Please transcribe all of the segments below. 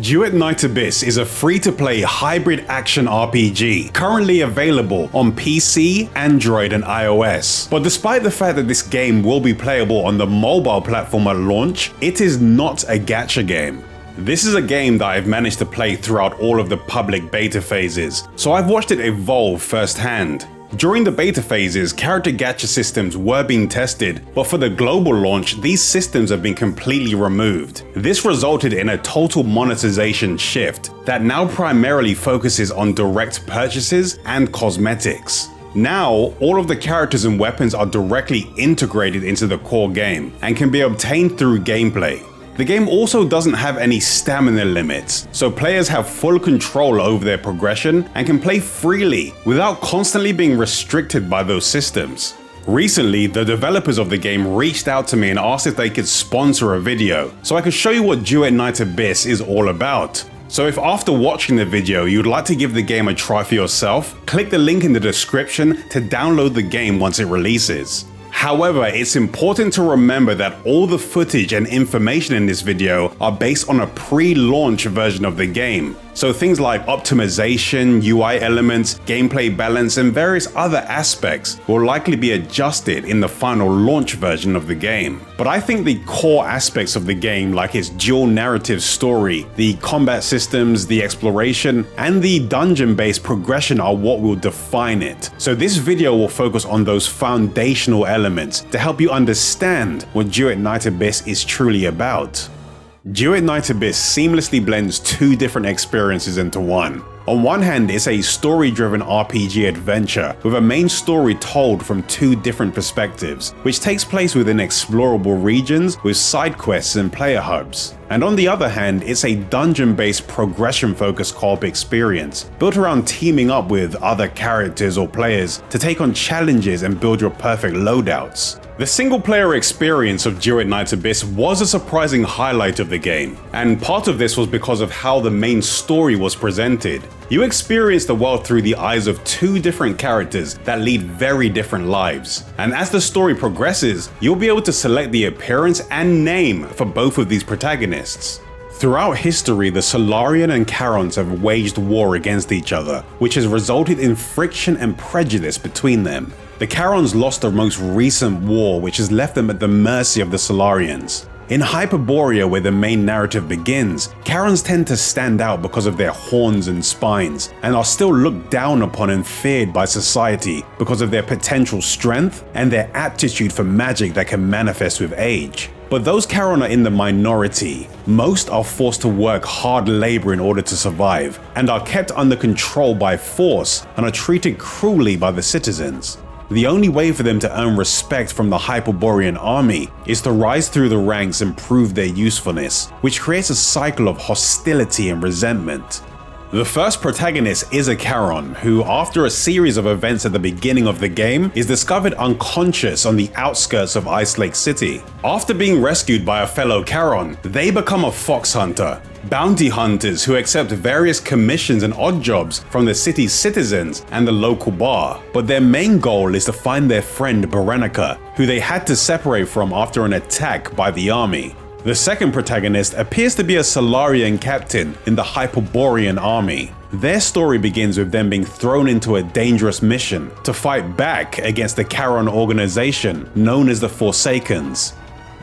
Duet Night Abyss is a free-to-play hybrid action RPG currently available on PC, Android, and iOS. But despite the fact that this game will be playable on the mobile platform at launch, it is not a gacha game. This is a game that I've managed to play throughout all of the public beta phases, so I've watched it evolve firsthand. During the beta phases, character gacha systems were being tested, but for the global launch, these systems have been completely removed. This resulted in a total monetization shift that now primarily focuses on direct purchases and cosmetics. Now, all of the characters and weapons are directly integrated into the core game and can be obtained through gameplay. The game also doesn't have any stamina limits, so players have full control over their progression and can play freely without constantly being restricted by those systems. Recently, the developers of the game reached out to me and asked if they could sponsor a video, so I could show you what Duet Night Abyss is all about. So if after watching the video you'd like to give the game a try for yourself, click the link in the description to download the game once it releases. However, it's important to remember that all the footage and information in this video are based on a pre-launch version of the game. So things like optimization, UI elements, gameplay balance, and various other aspects will likely be adjusted in the final launch version of the game. But I think the core aspects of the game, like its dual narrative story, the combat systems, the exploration, and the dungeon-based progression are what will define it. So this video will focus on those foundational elements to help you understand what Duet Night Abyss is truly about. Duet Night Abyss seamlessly blends two different experiences into one. On one hand, it's a story-driven RPG adventure with a main story told from two different perspectives, which takes place within explorable regions with side quests and player hubs. And on the other hand, it's a dungeon-based progression-focused co-op experience, built around teaming up with other characters or players to take on challenges and build your perfect loadouts. The single-player experience of Duet Night Abyss was a surprising highlight of the game, and part of this was because of how the main story was presented. You experience the world through the eyes of two different characters that lead very different lives, and as the story progresses, you'll be able to select the appearance and name for both of these protagonists. Throughout history, the Solarian and Charons have waged war against each other, which has resulted in friction and prejudice between them. The Charons lost their most recent war, which has left them at the mercy of the Solarians. In Hyperborea, where the main narrative begins, Charons tend to stand out because of their horns and spines, and are still looked down upon and feared by society because of their potential strength and their aptitude for magic that can manifest with age. But those Charon are in the minority. Most are forced to work hard labor in order to survive, and are kept under control by force and are treated cruelly by the citizens. The only way for them to earn respect from the Hyperborean army is to rise through the ranks and prove their usefulness, which creates a cycle of hostility and resentment. The first protagonist is a Charon, who after a series of events at the beginning of the game is discovered unconscious on the outskirts of Ice Lake City. After being rescued by a fellow Charon, they become a fox hunter, bounty hunters who accept various commissions and odd jobs from the city's citizens and the local bar. But their main goal is to find their friend Berenica, who they had to separate from after an attack by the army. The second protagonist appears to be a Solarian captain in the Hyperborean army. Their story begins with them being thrown into a dangerous mission to fight back against the Charon organization known as the Forsakens.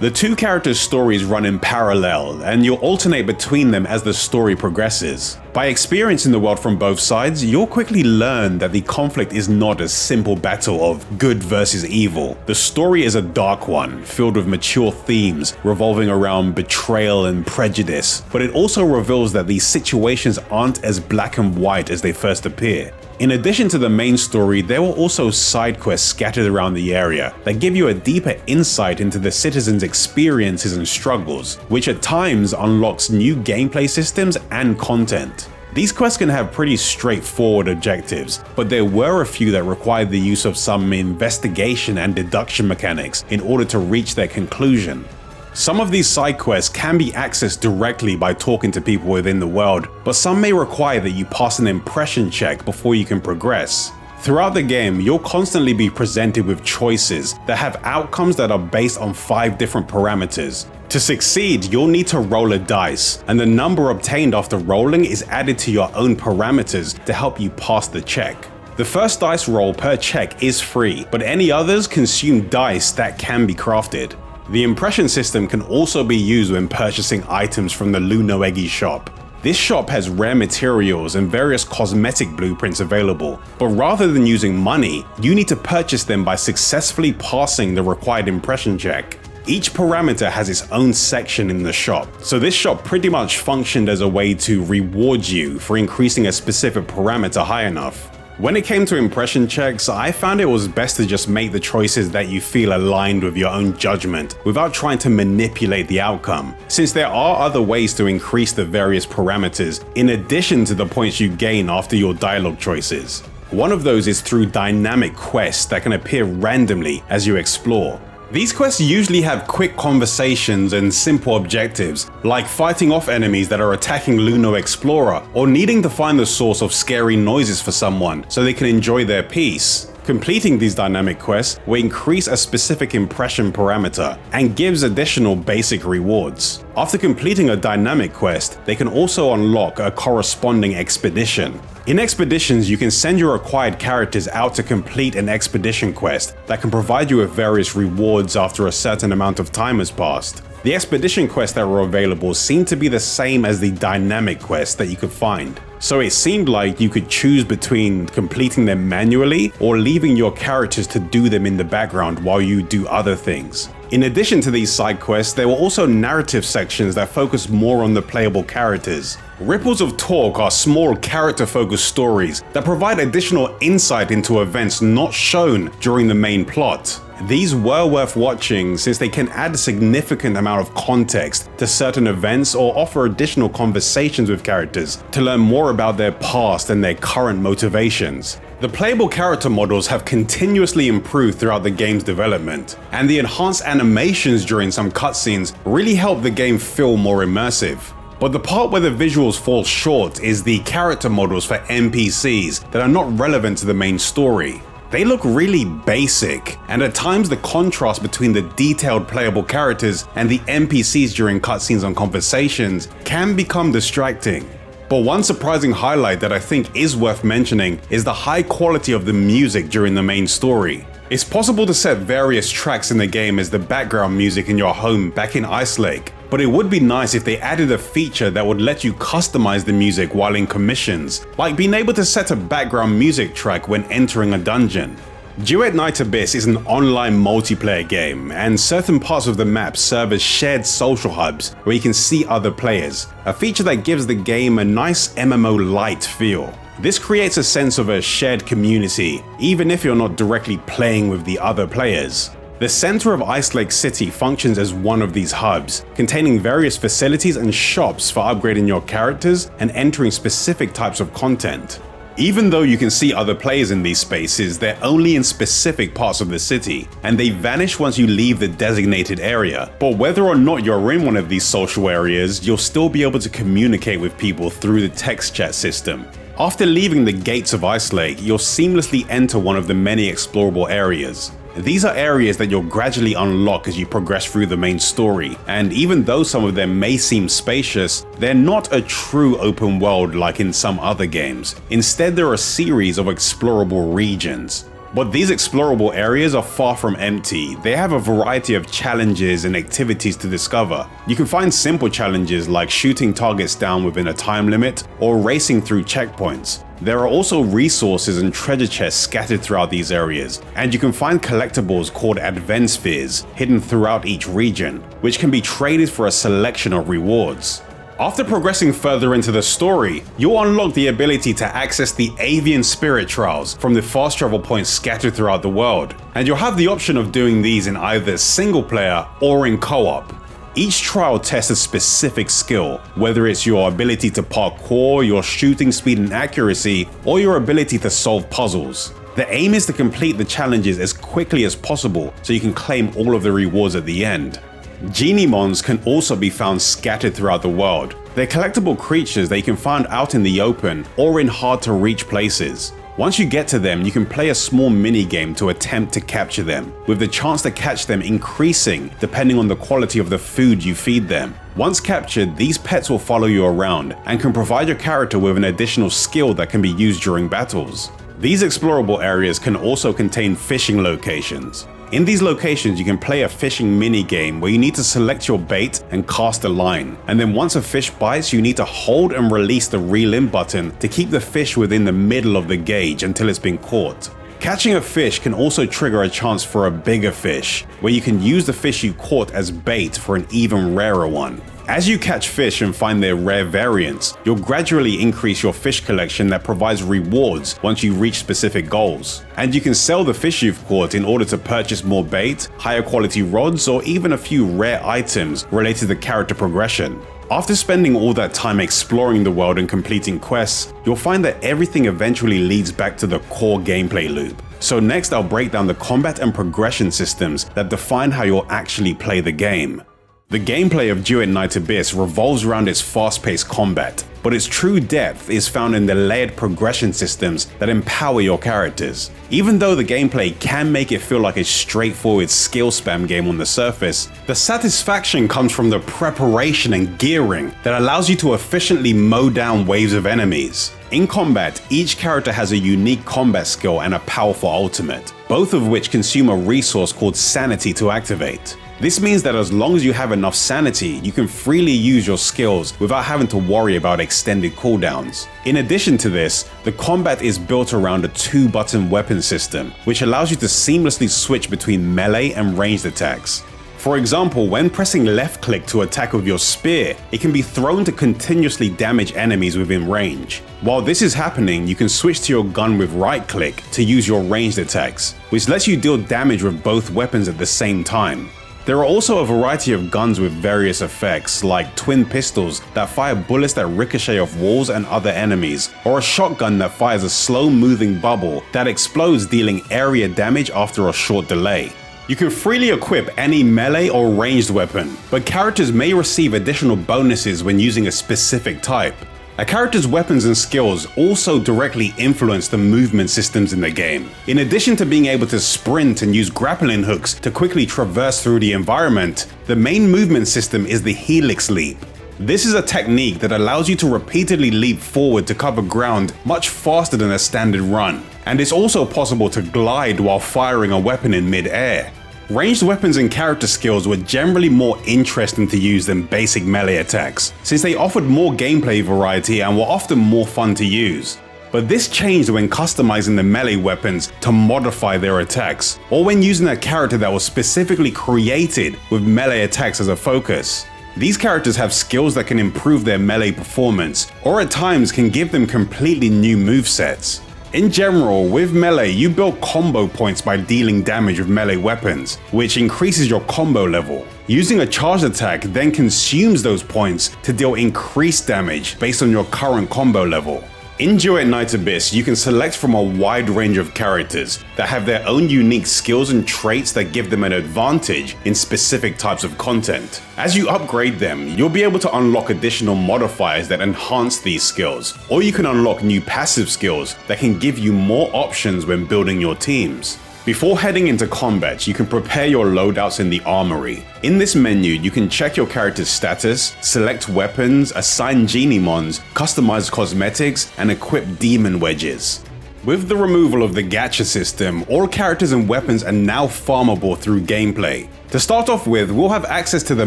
The two characters' stories run in parallel, and you'll alternate between them as the story progresses. By experiencing the world from both sides, you'll quickly learn that the conflict is not a simple battle of good versus evil. The story is a dark one, filled with mature themes revolving around betrayal and prejudice, but it also reveals that these situations aren't as black and white as they first appear. In addition to the main story, there were also side quests scattered around the area that give you a deeper insight into the citizens' experiences and struggles, which at times unlocks new gameplay systems and content. These quests can have pretty straightforward objectives, but there were a few that required the use of some investigation and deduction mechanics in order to reach their conclusion. Some of these side quests can be accessed directly by talking to people within the world, but some may require that you pass an impression check before you can progress. Throughout the game, you'll constantly be presented with choices that have outcomes that are based on 5 different parameters. To succeed, you'll need to roll a dice, and the number obtained after rolling is added to your own parameters to help you pass the check. The first dice roll per check is free, but any others consume dice that can be crafted. The impression system can also be used when purchasing items from the Noctoyager shop. This shop has rare materials and various cosmetic blueprints available, but rather than using money, you need to purchase them by successfully passing the required impression check. Each parameter has its own section in the shop, so this shop pretty much functioned as a way to reward you for increasing a specific parameter high enough. When it came to impression checks, I found it was best to just make the choices that you feel aligned with your own judgment without trying to manipulate the outcome, since there are other ways to increase the various parameters in addition to the points you gain after your dialogue choices. One of those is through dynamic quests that can appear randomly as you explore. These quests usually have quick conversations and simple objectives, like fighting off enemies that are attacking Luno Explorer, or needing to find the source of scary noises for someone so they can enjoy their peace. Completing these dynamic quests will increase a specific impression parameter and gives additional basic rewards. After completing a dynamic quest, they can also unlock a corresponding expedition. In expeditions, you can send your acquired characters out to complete an expedition quest that can provide you with various rewards after a certain amount of time has passed. The expedition quests that were available seemed to be the same as the dynamic quests that you could find, so it seemed like you could choose between completing them manually or leaving your characters to do them in the background while you do other things. In addition to these side quests, there were also narrative sections that focus more on the playable characters. Ripples of Talk are small character-focused stories that provide additional insight into events not shown during the main plot. These were worth watching since they can add a significant amount of context to certain events or offer additional conversations with characters to learn more about their past and their current motivations. The playable character models have continuously improved throughout the game's development, and the enhanced animations during some cutscenes really help the game feel more immersive. But the part where the visuals fall short is the character models for NPCs that are not relevant to the main story. They look really basic, and at times the contrast between the detailed playable characters and the NPCs during cutscenes and conversations can become distracting. But one surprising highlight that I think is worth mentioning is the high quality of the music during the main story. It's possible to set various tracks in the game as the background music in your home back in Ice Lake, but it would be nice if they added a feature that would let you customize the music while in commissions, like being able to set a background music track when entering a dungeon. Duet Night Abyss is an online multiplayer game, and certain parts of the map serve as shared social hubs where you can see other players, a feature that gives the game a nice MMO-light feel. This creates a sense of a shared community, even if you're not directly playing with the other players. The center of Ice Lake City functions as one of these hubs, containing various facilities and shops for upgrading your characters and entering specific types of content. Even though you can see other players in these spaces, they're only in specific parts of the city, and they vanish once you leave the designated area. But whether or not you're in one of these social areas, you'll still be able to communicate with people through the text chat system. After leaving the gates of Ice Lake, you'll seamlessly enter one of the many explorable areas. These are areas that you'll gradually unlock as you progress through the main story, and even though some of them may seem spacious, they're not a true open world like in some other games. Instead, they're a series of explorable regions. But these explorable areas are far from empty. They have a variety of challenges and activities to discover. You can find simple challenges like shooting targets down within a time limit or racing through checkpoints. There are also resources and treasure chests scattered throughout these areas, and you can find collectibles called Advent Spheres hidden throughout each region, which can be traded for a selection of rewards. After progressing further into the story, you'll unlock the ability to access the Havian spirit trials from the fast travel points scattered throughout the world, and you'll have the option of doing these in either single player or in co-op. Each trial tests a specific skill, whether it's your ability to parkour, your shooting speed and accuracy, or your ability to solve puzzles. The aim is to complete the challenges as quickly as possible so you can claim all of the rewards at the end. Genimons can also be found scattered throughout the world. They're collectible creatures that you can find out in the open or in hard to reach places. Once you get to them, you can play a small mini game to attempt to capture them, with the chance to catch them increasing depending on the quality of the food you feed them. Once captured, these pets will follow you around and can provide your character with an additional skill that can be used during battles. These explorable areas can also contain fishing locations. In these locations, you can play a fishing mini-game where you need to select your bait and cast a line, and then once a fish bites, you need to hold and release the reel in button to keep the fish within the middle of the gauge until it's been caught. Catching a fish can also trigger a chance for a bigger fish, where you can use the fish you caught as bait for an even rarer one. As you catch fish and find their rare variants, you'll gradually increase your fish collection that provides rewards once you reach specific goals. And you can sell the fish you've caught in order to purchase more bait, higher quality rods, or even a few rare items related to character progression. After spending all that time exploring the world and completing quests, you'll find that everything eventually leads back to the core gameplay loop. So next I'll break down the combat and progression systems that define how you'll actually play the game. The gameplay of Duet Night Abyss revolves around its fast-paced combat, but its true depth is found in the layered progression systems that empower your characters. Even though the gameplay can make it feel like a straightforward skill spam game on the surface, the satisfaction comes from the preparation and gearing that allows you to efficiently mow down waves of enemies. In combat, each character has a unique combat skill and a powerful ultimate, both of which consume a resource called sanity to activate. This means that as long as you have enough sanity, you can freely use your skills without having to worry about extended cooldowns. In addition to this, the combat is built around a 2-button weapon system, which allows you to seamlessly switch between melee and ranged attacks. For example, when pressing left click to attack with your spear, it can be thrown to continuously damage enemies within range. While this is happening, you can switch to your gun with right click to use your ranged attacks, which lets you deal damage with both weapons at the same time. There are also a variety of guns with various effects, like twin pistols that fire bullets that ricochet off walls and other enemies, or a shotgun that fires a slow-moving bubble that explodes, dealing area damage after a short delay. You can freely equip any melee or ranged weapon, but characters may receive additional bonuses when using a specific type. A character's weapons and skills also directly influence the movement systems in the game. In addition to being able to sprint and use grappling hooks to quickly traverse through the environment, the main movement system is the Helix Leap. This is a technique that allows you to repeatedly leap forward to cover ground much faster than a standard run, and it's also possible to glide while firing a weapon in mid-air. Ranged weapons and character skills were generally more interesting to use than basic melee attacks, since they offered more gameplay variety and were often more fun to use. But this changed when customizing the melee weapons to modify their attacks, or when using a character that was specifically created with melee attacks as a focus. These characters have skills that can improve their melee performance, or at times can give them completely new movesets. In general, with melee, you build combo points by dealing damage with melee weapons, which increases your combo level. Using a charged attack then consumes those points to deal increased damage based on your current combo level. In Duet Night Abyss, you can select from a wide range of characters that have their own unique skills and traits that give them an advantage in specific types of content. As you upgrade them, you'll be able to unlock additional modifiers that enhance these skills, or you can unlock new passive skills that can give you more options when building your teams. Before heading into combat, you can prepare your loadouts in the Armoury. In this menu, you can check your character's status, select weapons, assign genie mons, customize cosmetics, and equip demon wedges. With the removal of the gacha system, all characters and weapons are now farmable through gameplay. To start off with, we'll have access to the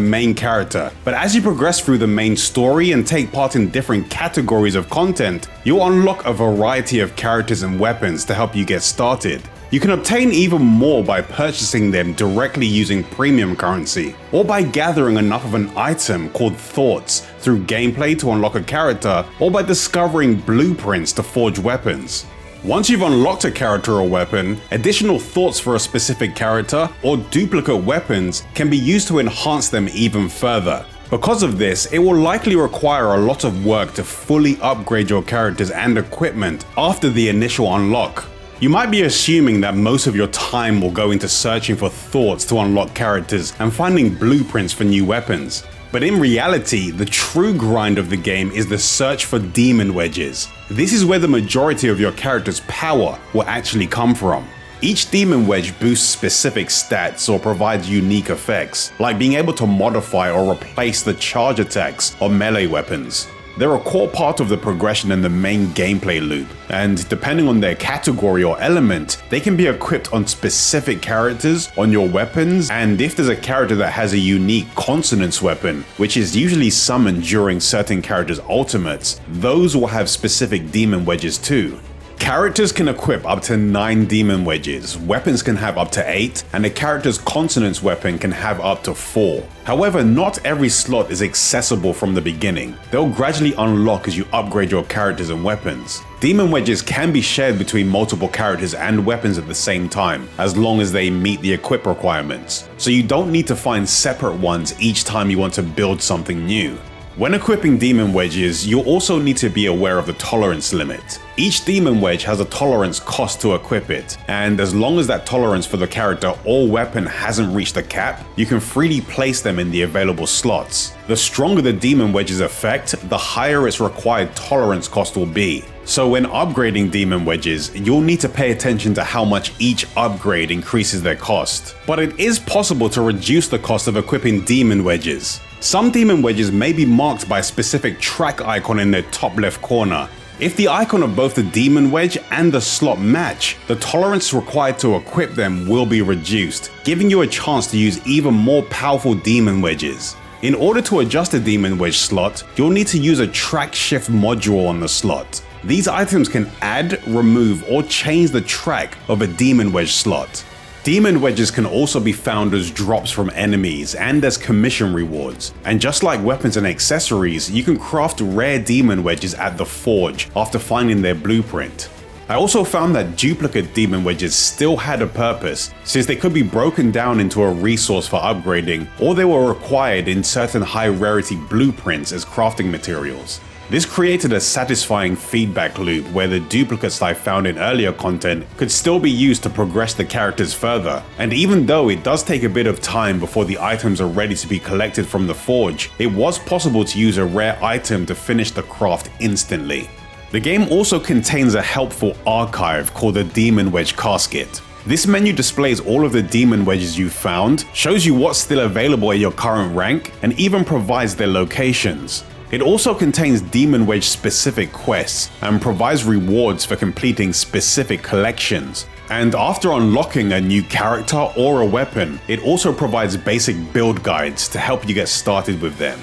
main character, but as you progress through the main story and take part in different categories of content, you'll unlock a variety of characters and weapons to help you get started. You can obtain even more by purchasing them directly using premium currency, or by gathering enough of an item called thoughts through gameplay to unlock a character, or by discovering blueprints to forge weapons. Once you've unlocked a character or weapon, additional thoughts for a specific character or duplicate weapons can be used to enhance them even further. Because of this, it will likely require a lot of work to fully upgrade your characters and equipment after the initial unlock. You might be assuming that most of your time will go into searching for thoughts to unlock characters and finding blueprints for new weapons. But in reality, the true grind of the game is the search for demon wedges. This is where the majority of your character's power will actually come from. Each demon wedge boosts specific stats or provides unique effects, like being able to modify or replace the charge attacks of melee weapons. They're a core part of the progression in the main gameplay loop, and depending on their category or element, they can be equipped on specific characters, on your weapons, and if there's a character that has a unique consonance weapon, which is usually summoned during certain characters' ultimates, those will have specific demon wedges too. Characters can equip up to 9 demon wedges, weapons can have up to 8, and a character's consonance weapon can have up to 4. However, not every slot is accessible from the beginning. They'll gradually unlock as you upgrade your characters and weapons. Demon wedges can be shared between multiple characters and weapons at the same time, as long as they meet the equip requirements. So you don't need to find separate ones each time you want to build something new. When equipping demon wedges, you'll also need to be aware of the tolerance limit. Each demon wedge has a tolerance cost to equip it, and as long as that tolerance for the character or weapon hasn't reached the cap, you can freely place them in the available slots. The stronger the demon wedge's effect, the higher its required tolerance cost will be. So when upgrading demon wedges, you'll need to pay attention to how much each upgrade increases their cost. But it is possible to reduce the cost of equipping demon wedges. Some demon wedges may be marked by a specific track icon in their top left corner. If the icon of both the demon wedge and the slot match, the tolerance required to equip them will be reduced, giving you a chance to use even more powerful demon wedges. In order to adjust a demon wedge slot, you'll need to use a track shift module on the slot. These items can add, remove, or change the track of a demon wedge slot. Demon wedges can also be found as drops from enemies and as commission rewards, and just like weapons and accessories, you can craft rare demon wedges at the forge after finding their blueprint. I also found that duplicate demon wedges still had a purpose, since they could be broken down into a resource for upgrading, or they were required in certain high rarity blueprints as crafting materials. This created a satisfying feedback loop where the duplicates I found in earlier content could still be used to progress the characters further, and even though it does take a bit of time before the items are ready to be collected from the forge, it was possible to use a rare item to finish the craft instantly. The game also contains a helpful archive called the Demon Wedge Casket. This menu displays all of the demon wedges you found, shows you what's still available at your current rank, and even provides their locations. It also contains demon wedge specific quests and provides rewards for completing specific collections. And after unlocking a new character or a weapon, it also provides basic build guides to help you get started with them.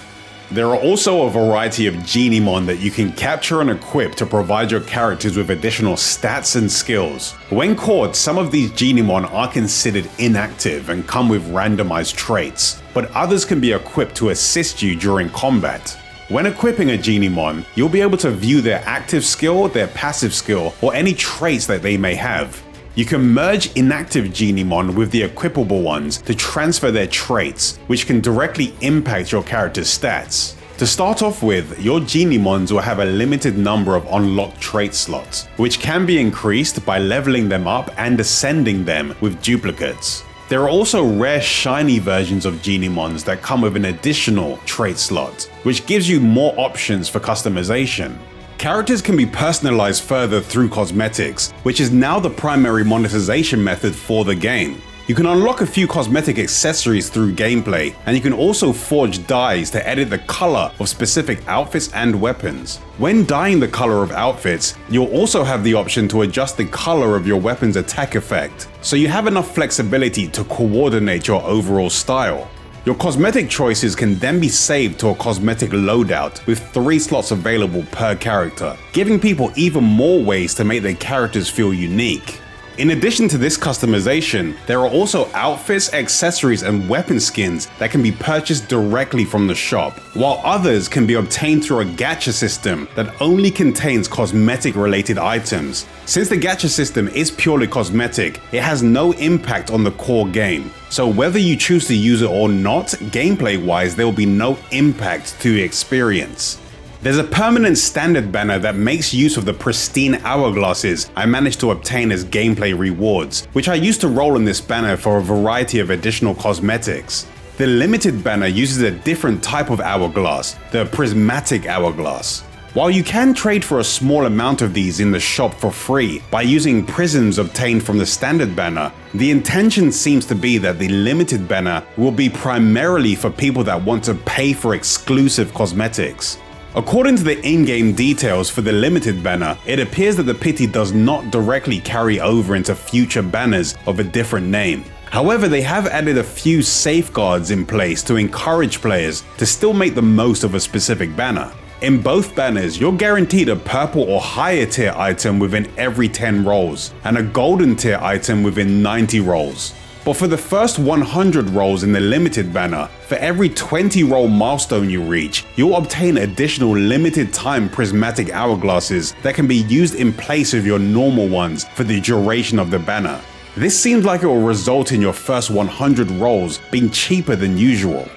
There are also a variety of Genimon that you can capture and equip to provide your characters with additional stats and skills. When caught, some of these Genimon are considered inactive and come with randomized traits, but others can be equipped to assist you during combat. When equipping a Genimon, you'll be able to view their active skill, their passive skill, or any traits that they may have. You can merge inactive Genimon with the equipable ones to transfer their traits, which can directly impact your character's stats. To start off with, your Genimons will have a limited number of unlocked trait slots, which can be increased by leveling them up and ascending them with duplicates. There are also rare shiny versions of Genimons that come with an additional trait slot, which gives you more options for customization. Characters can be personalized further through cosmetics, which is now the primary monetization method for the game. You can unlock a few cosmetic accessories through gameplay, and you can also forge dyes to edit the color of specific outfits and weapons. When dyeing the color of outfits, you'll also have the option to adjust the color of your weapon's attack effect, so you have enough flexibility to coordinate your overall style. Your cosmetic choices can then be saved to a cosmetic loadout with 3 slots available per character, giving people even more ways to make their characters feel unique. In addition to this customization, there are also outfits, accessories, and weapon skins that can be purchased directly from the shop, while others can be obtained through a gacha system that only contains cosmetic-related items. Since the gacha system is purely cosmetic, it has no impact on the core game. So whether you choose to use it or not, gameplay-wise there will be no impact to the experience. There's a permanent standard banner that makes use of the pristine hourglasses I managed to obtain as gameplay rewards, which I used to roll in this banner for a variety of additional cosmetics. The limited banner uses a different type of hourglass, the prismatic hourglass. While you can trade for a small amount of these in the shop for free by using prisms obtained from the standard banner, the intention seems to be that the limited banner will be primarily for people that want to pay for exclusive cosmetics. According to the in-game details for the limited banner, it appears that the pity does not directly carry over into future banners of a different name. However, they have added a few safeguards in place to encourage players to still make the most of a specific banner. In both banners, you're guaranteed a purple or higher tier item within every 10 rolls, and a golden tier item within 90 rolls. But for the first 100 rolls in the limited banner, for every 20 roll milestone you reach, you'll obtain additional limited time prismatic hourglasses that can be used in place of your normal ones for the duration of the banner. This seems like it will result in your first 100 rolls being cheaper than usual.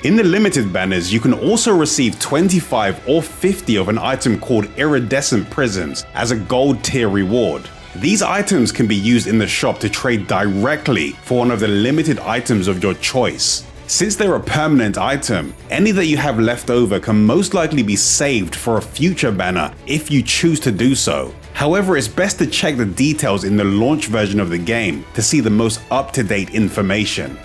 In the limited banners, you can also receive 25 or 50 of an item called iridescent prisms as a gold tier reward. These items can be used in the shop to trade directly for one of the limited items of your choice. Since they're a permanent item, any that you have left over can most likely be saved for a future banner if you choose to do so. However, it's best to check the details in the launch version of the game to see the most up-to-date information.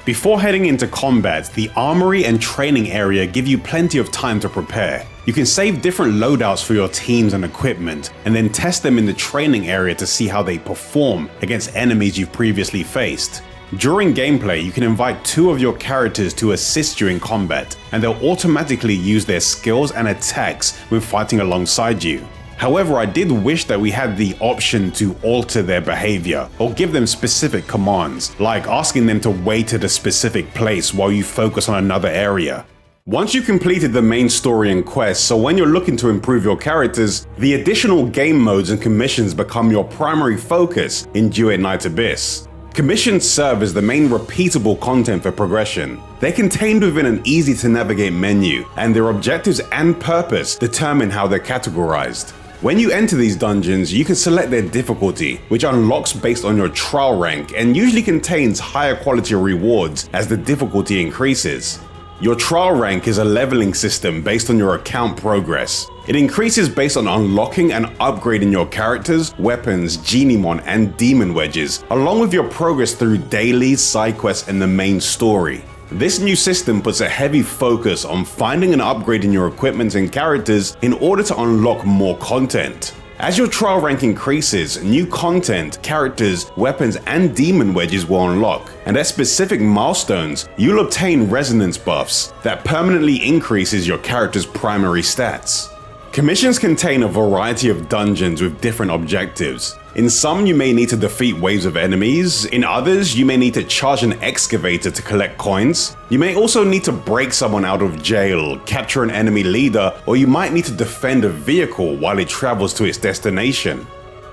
Before heading into combat, the armory and training area give you plenty of time to prepare. You can save different loadouts for your teams and equipment, and then test them in the training area to see how they perform against enemies you've previously faced. During gameplay, you can invite 2 of your characters to assist you in combat, and they'll automatically use their skills and attacks when fighting alongside you. However, I did wish that we had the option to alter their behavior or give them specific commands, like asking them to wait at a specific place while you focus on another area. Once you've completed the main story and quests, so when you're looking to improve your characters, the additional game modes and commissions become your primary focus in Duet Night Abyss. Commissions serve as the main repeatable content for progression. They're contained within an easy to navigate menu, and their objectives and purpose determine how they're categorized. When you enter these dungeons, you can select their difficulty, which unlocks based on your trial rank and usually contains higher quality rewards as the difficulty increases. Your trial rank is a leveling system based on your account progress. It increases based on unlocking and upgrading your characters, weapons, Genimon, and demon wedges, along with your progress through dailies, side quests, and the main story. This new system puts a heavy focus on finding and upgrading your equipment and characters in order to unlock more content. As your trial rank increases, new content, characters, weapons, and demon wedges will unlock, and at specific milestones, you'll obtain resonance buffs that permanently increases your character's primary stats. Commissions contain a variety of dungeons with different objectives. In some, you may need to defeat waves of enemies. In others, you may need to charge an excavator to collect coins. You may also need to break someone out of jail, capture an enemy leader, or you might need to defend a vehicle while it travels to its destination.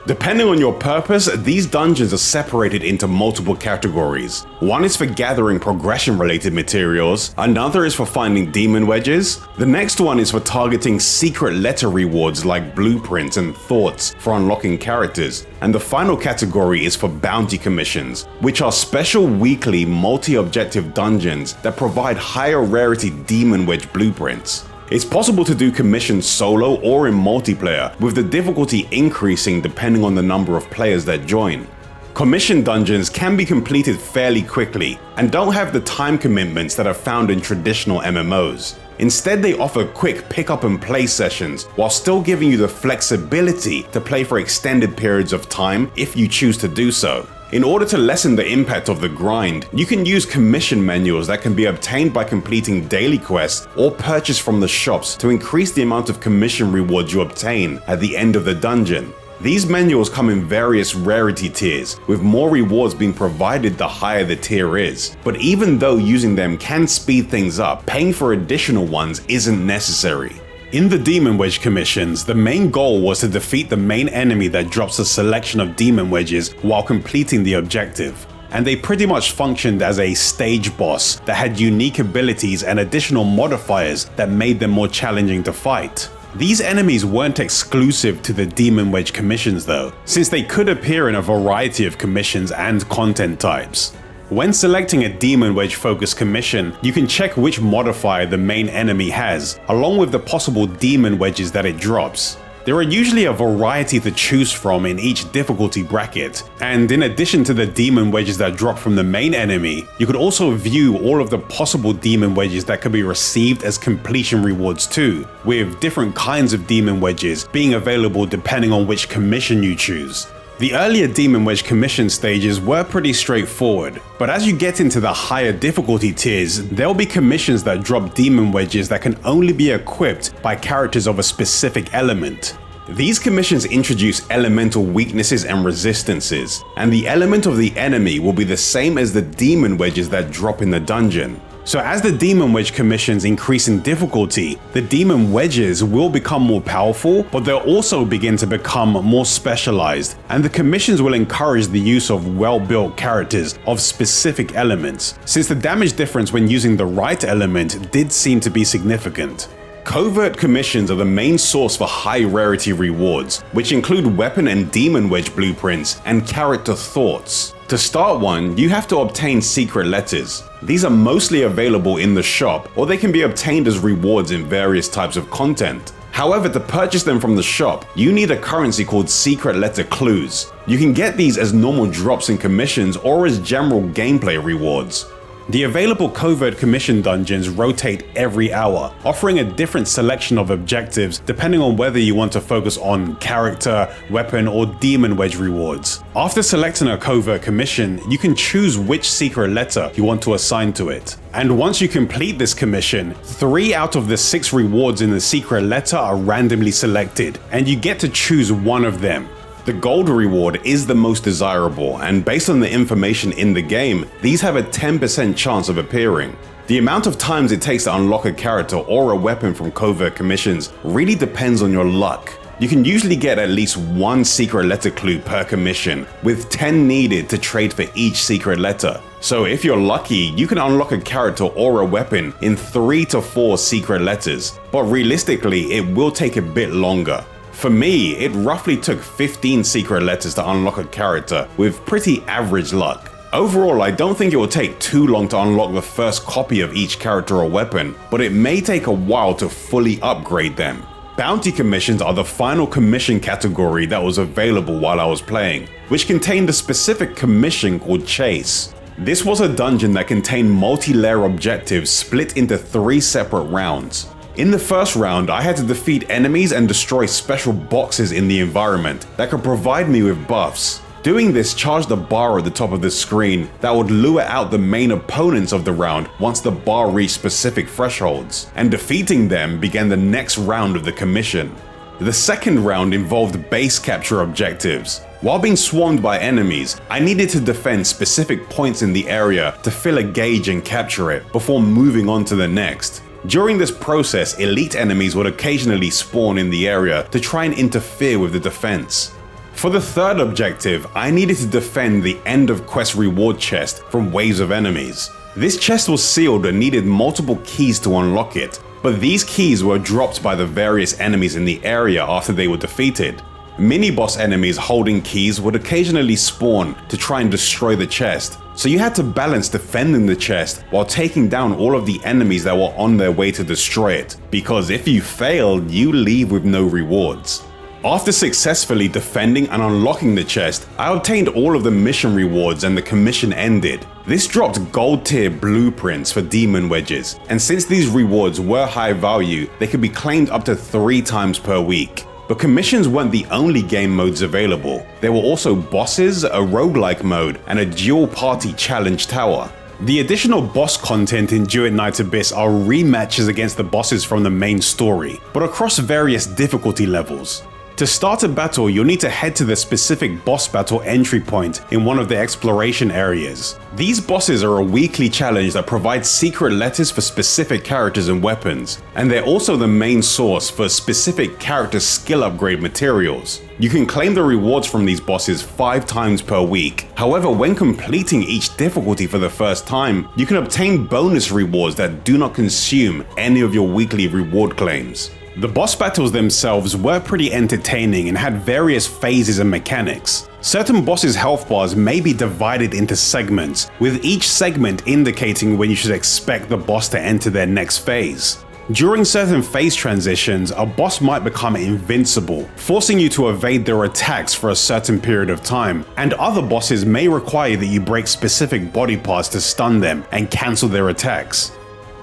Depending on your purpose, these dungeons are separated into multiple categories. One is for gathering progression-related materials, another is for finding demon wedges, the next one is for targeting secret letter rewards like blueprints and thoughts for unlocking characters, and the final category is for bounty commissions, which are special weekly multi-objective dungeons that provide higher rarity demon wedge blueprints. It's possible to do commissions solo or in multiplayer, with the difficulty increasing depending on the number of players that join. Commission dungeons can be completed fairly quickly and don't have the time commitments that are found in traditional MMOs. Instead, they offer quick pick up and play sessions while still giving you the flexibility to play for extended periods of time if you choose to do so. In order to lessen the impact of the grind, you can use commission manuals that can be obtained by completing daily quests or purchased from the shops to increase the amount of commission rewards you obtain at the end of the dungeon. These manuals come in various rarity tiers, with more rewards being provided the higher the tier is. But even though using them can speed things up, paying for additional ones isn't necessary. In the Demon Wedge commissions, the main goal was to defeat the main enemy that drops a selection of demon wedges while completing the objective. And they pretty much functioned as a stage boss that had unique abilities and additional modifiers that made them more challenging to fight. These enemies weren't exclusive to the Demon Wedge commissions though, since they could appear in a variety of commissions and content types. When selecting a Demon Wedge focused commission, you can check which modifier the main enemy has, along with the possible Demon Wedges that it drops. There are usually a variety to choose from in each difficulty bracket, and in addition to the Demon Wedges that drop from the main enemy, you could also view all of the possible Demon Wedges that could be received as completion rewards too, with different kinds of Demon Wedges being available depending on which commission you choose. The earlier Demon Wedge commission stages were pretty straightforward, but as you get into the higher difficulty tiers, there'll be commissions that drop Demon Wedges that can only be equipped by characters of a specific element. These commissions introduce elemental weaknesses and resistances, and the element of the enemy will be the same as the Demon Wedges that drop in the dungeon. So as the Demon Wedge commissions increase in difficulty, the Demon Wedges will become more powerful, but they'll also begin to become more specialized, and the commissions will encourage the use of well-built characters of specific elements, since the damage difference when using the right element did seem to be significant. Covert commissions are the main source for high rarity rewards, which include weapon and Demon Wedge blueprints and character thoughts. To start one, you have to obtain secret letters. These are mostly available in the shop, or they can be obtained as rewards in various types of content. However, to purchase them from the shop, you need a currency called secret letter clues. You can get these as normal drops in commissions or as general gameplay rewards. The available covert commission dungeons rotate every hour, offering a different selection of objectives depending on whether you want to focus on character, weapon, or Demon Wedge rewards. After selecting a covert commission, you can choose which secret letter you want to assign to it. And once you complete this commission, 3 out of the 6 rewards in the secret letter are randomly selected, and you get to choose one of them. The gold reward is the most desirable, and based on the information in the game, these have a 10% chance of appearing. The amount of times it takes to unlock a character or a weapon from covert commissions really depends on your luck. You can usually get at least 1 secret letter clue per commission, with 10 needed to trade for each secret letter. So if you're lucky, you can unlock a character or a weapon in 3 to 4 secret letters, but realistically it will take a bit longer. For me, it roughly took 15 secret letters to unlock a character with pretty average luck. Overall, I don't think it will take too long to unlock the first copy of each character or weapon, but it may take a while to fully upgrade them. Bounty commissions are the final commission category that was available while I was playing, which contained a specific commission called Chase. This was a dungeon that contained multi-layer objectives split into 3 separate rounds. In the first round, I had to defeat enemies and destroy special boxes in the environment that could provide me with buffs. Doing this charged a bar at the top of the screen that would lure out the main opponents of the round once the bar reached specific thresholds, and defeating them began the next round of the commission. The second round involved base capture objectives. While being swarmed by enemies, I needed to defend specific points in the area to fill a gauge and capture it before moving on to the next. During this process, elite enemies would occasionally spawn in the area to try and interfere with the defense. For the third objective, I needed to defend the end of quest reward chest from waves of enemies. This chest was sealed and needed multiple keys to unlock it, but these keys were dropped by the various enemies in the area after they were defeated. Mini-boss enemies holding keys would occasionally spawn to try and destroy the chest, so you had to balance defending the chest while taking down all of the enemies that were on their way to destroy it, because if you failed, you leave with no rewards. After successfully defending and unlocking the chest, I obtained all of the mission rewards and the commission ended. This dropped gold tier blueprints for Demon Wedges, and since these rewards were high value, they could be claimed up to 3 times per week. But commissions weren't the only game modes available. There were also bosses, a roguelike mode, and a dual party challenge tower. The additional boss content in Duet Night Abyss are rematches against the bosses from the main story, but across various difficulty levels. To start a battle, you'll need to head to the specific boss battle entry point in one of the exploration areas. These bosses are a weekly challenge that provides secret letters for specific characters and weapons, and they're also the main source for specific character skill upgrade materials. You can claim the rewards from these bosses 5 times per week. However, when completing each difficulty for the first time, you can obtain bonus rewards that do not consume any of your weekly reward claims. The boss battles themselves were pretty entertaining and had various phases and mechanics. Certain bosses' health bars may be divided into segments, with each segment indicating when you should expect the boss to enter their next phase. During certain phase transitions, a boss might become invincible, forcing you to evade their attacks for a certain period of time, and other bosses may require that you break specific body parts to stun them and cancel their attacks.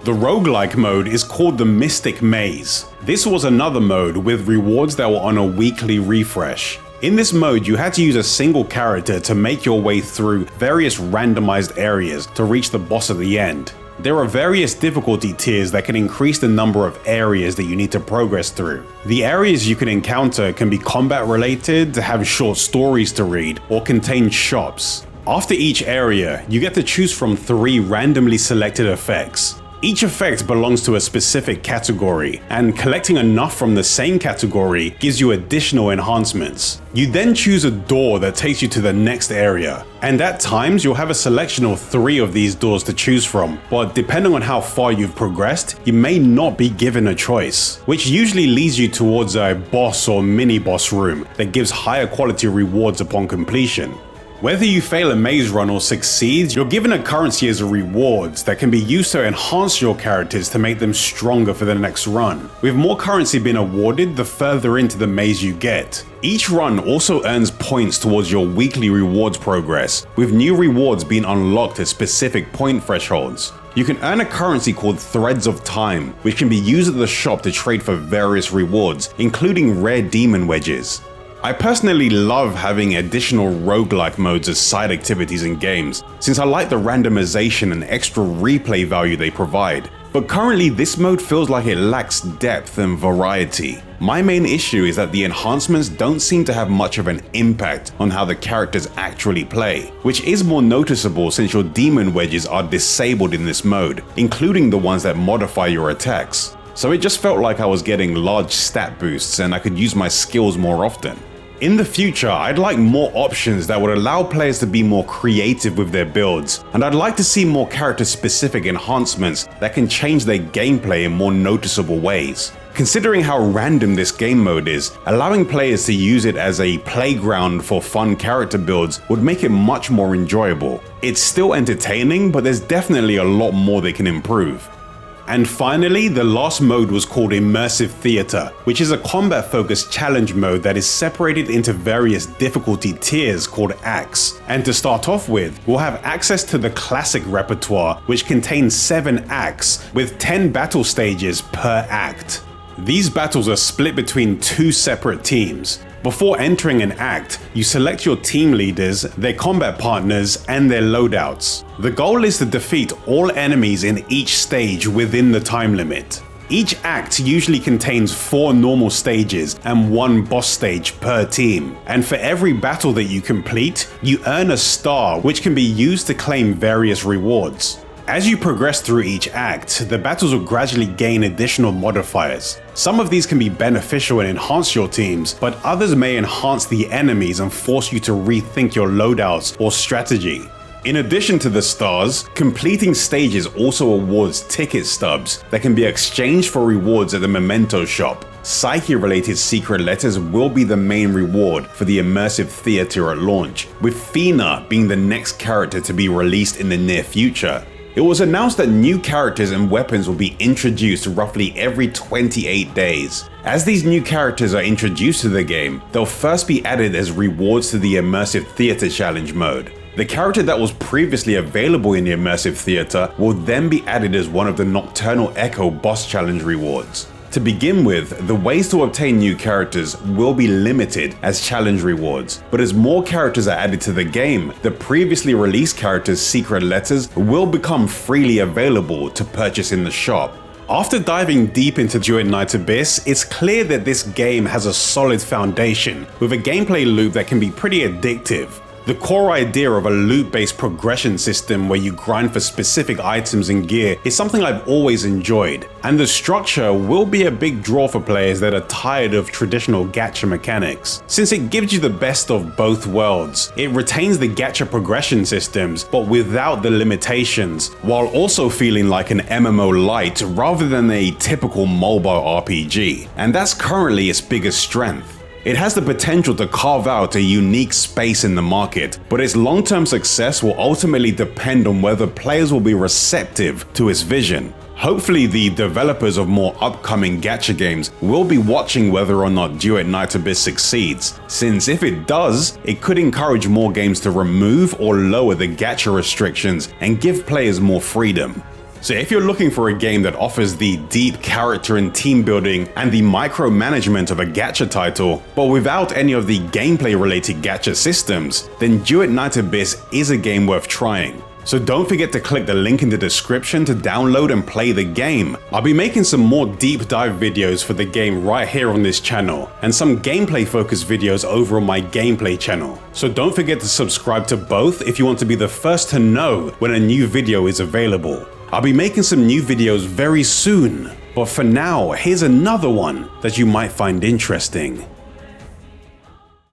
The roguelike mode is called the Mystic Maze. This was another mode with rewards that were on a weekly refresh. In this mode, you had to use a single character to make your way through various randomized areas to reach the boss at the end. There are various difficulty tiers that can increase the number of areas that you need to progress through. The areas you can encounter can be combat related, have short stories to read, or contain shops. After each area, you get to choose from 3 randomly selected effects. Each effect belongs to a specific category, and collecting enough from the same category gives you additional enhancements. You then choose a door that takes you to the next area, and at times you'll have a selection of 3 of these doors to choose from, but depending on how far you've progressed, you may not be given a choice, which usually leads you towards a boss or mini-boss room that gives higher quality rewards upon completion. Whether you fail a maze run or succeed, you're given a currency as a reward that can be used to enhance your characters to make them stronger for the next run. With more currency being awarded, the further into the maze you get. Each run also earns points towards your weekly rewards progress, with new rewards being unlocked at specific point thresholds. You can earn a currency called Threads of Time, which can be used at the shop to trade for various rewards, including rare demon wedges. I personally love having additional roguelike modes as side activities in games, since I like the randomization and extra replay value they provide. But currently this mode feels like it lacks depth and variety. My main issue is that the enhancements don't seem to have much of an impact on how the characters actually play, which is more noticeable since your demon wedges are disabled in this mode, including the ones that modify your attacks. So it just felt like I was getting large stat boosts and I could use my skills more often. In the future, I'd like more options that would allow players to be more creative with their builds, and I'd like to see more character-specific enhancements that can change their gameplay in more noticeable ways. Considering how random this game mode is, allowing players to use it as a playground for fun character builds would make it much more enjoyable. It's still entertaining, but there's definitely a lot more they can improve. And finally, the last mode was called Immersive Theater, which is a combat-focused challenge mode that is separated into various difficulty tiers called acts. And to start off with, we'll have access to the classic repertoire, which contains 7 acts with 10 battle stages per act. These battles are split between 2 separate teams. Before entering an act, you select your team leaders, their combat partners, and their loadouts. The goal is to defeat all enemies in each stage within the time limit. Each act usually contains 4 normal stages and 1 boss stage per team, and for every battle that you complete, you earn a star which can be used to claim various rewards. As you progress through each act, the battles will gradually gain additional modifiers. Some of these can be beneficial and enhance your teams, but others may enhance the enemies and force you to rethink your loadouts or strategy. In addition to the stars, completing stages also awards ticket stubs that can be exchanged for rewards at the Memento shop. Psyche-related secret letters will be the main reward for the Immersive Theater at launch, with Fina being the next character to be released in the near future. It was announced that new characters and weapons will be introduced roughly every 28 days. As these new characters are introduced to the game, they'll first be added as rewards to the Immersive Theater Challenge mode. The character that was previously available in the Immersive Theater will then be added as one of the Nocturnal Echo boss challenge rewards. To begin with, the ways to obtain new characters will be limited as challenge rewards, but as more characters are added to the game, the previously released characters' secret letters will become freely available to purchase in the shop. After diving deep into Duet Night Abyss, it's clear that this game has a solid foundation, with a gameplay loop that can be pretty addictive. The core idea of a loot-based progression system where you grind for specific items and gear is something I've always enjoyed, and the structure will be a big draw for players that are tired of traditional gacha mechanics, since it gives you the best of both worlds. It retains the gacha progression systems, but without the limitations, while also feeling like an MMO light rather than a typical mobile RPG, and that's currently its biggest strength. It has the potential to carve out a unique space in the market, but its long-term success will ultimately depend on whether players will be receptive to its vision. Hopefully the developers of more upcoming gacha games will be watching whether or not Duet Night Abyss succeeds, since if it does, it could encourage more games to remove or lower the gacha restrictions and give players more freedom. So if you're looking for a game that offers the deep character and team building and the micromanagement of a gacha title, but without any of the gameplay related gacha systems, then Duet Night Abyss is a game worth trying. So don't forget to click the link in the description to download and play the game. I'll be making some more deep dive videos for the game right here on this channel, and some gameplay focused videos over on my gameplay channel. So don't forget to subscribe to both if you want to be the first to know when a new video is available. I'll be making some new videos very soon, but for now, here's another one that you might find interesting.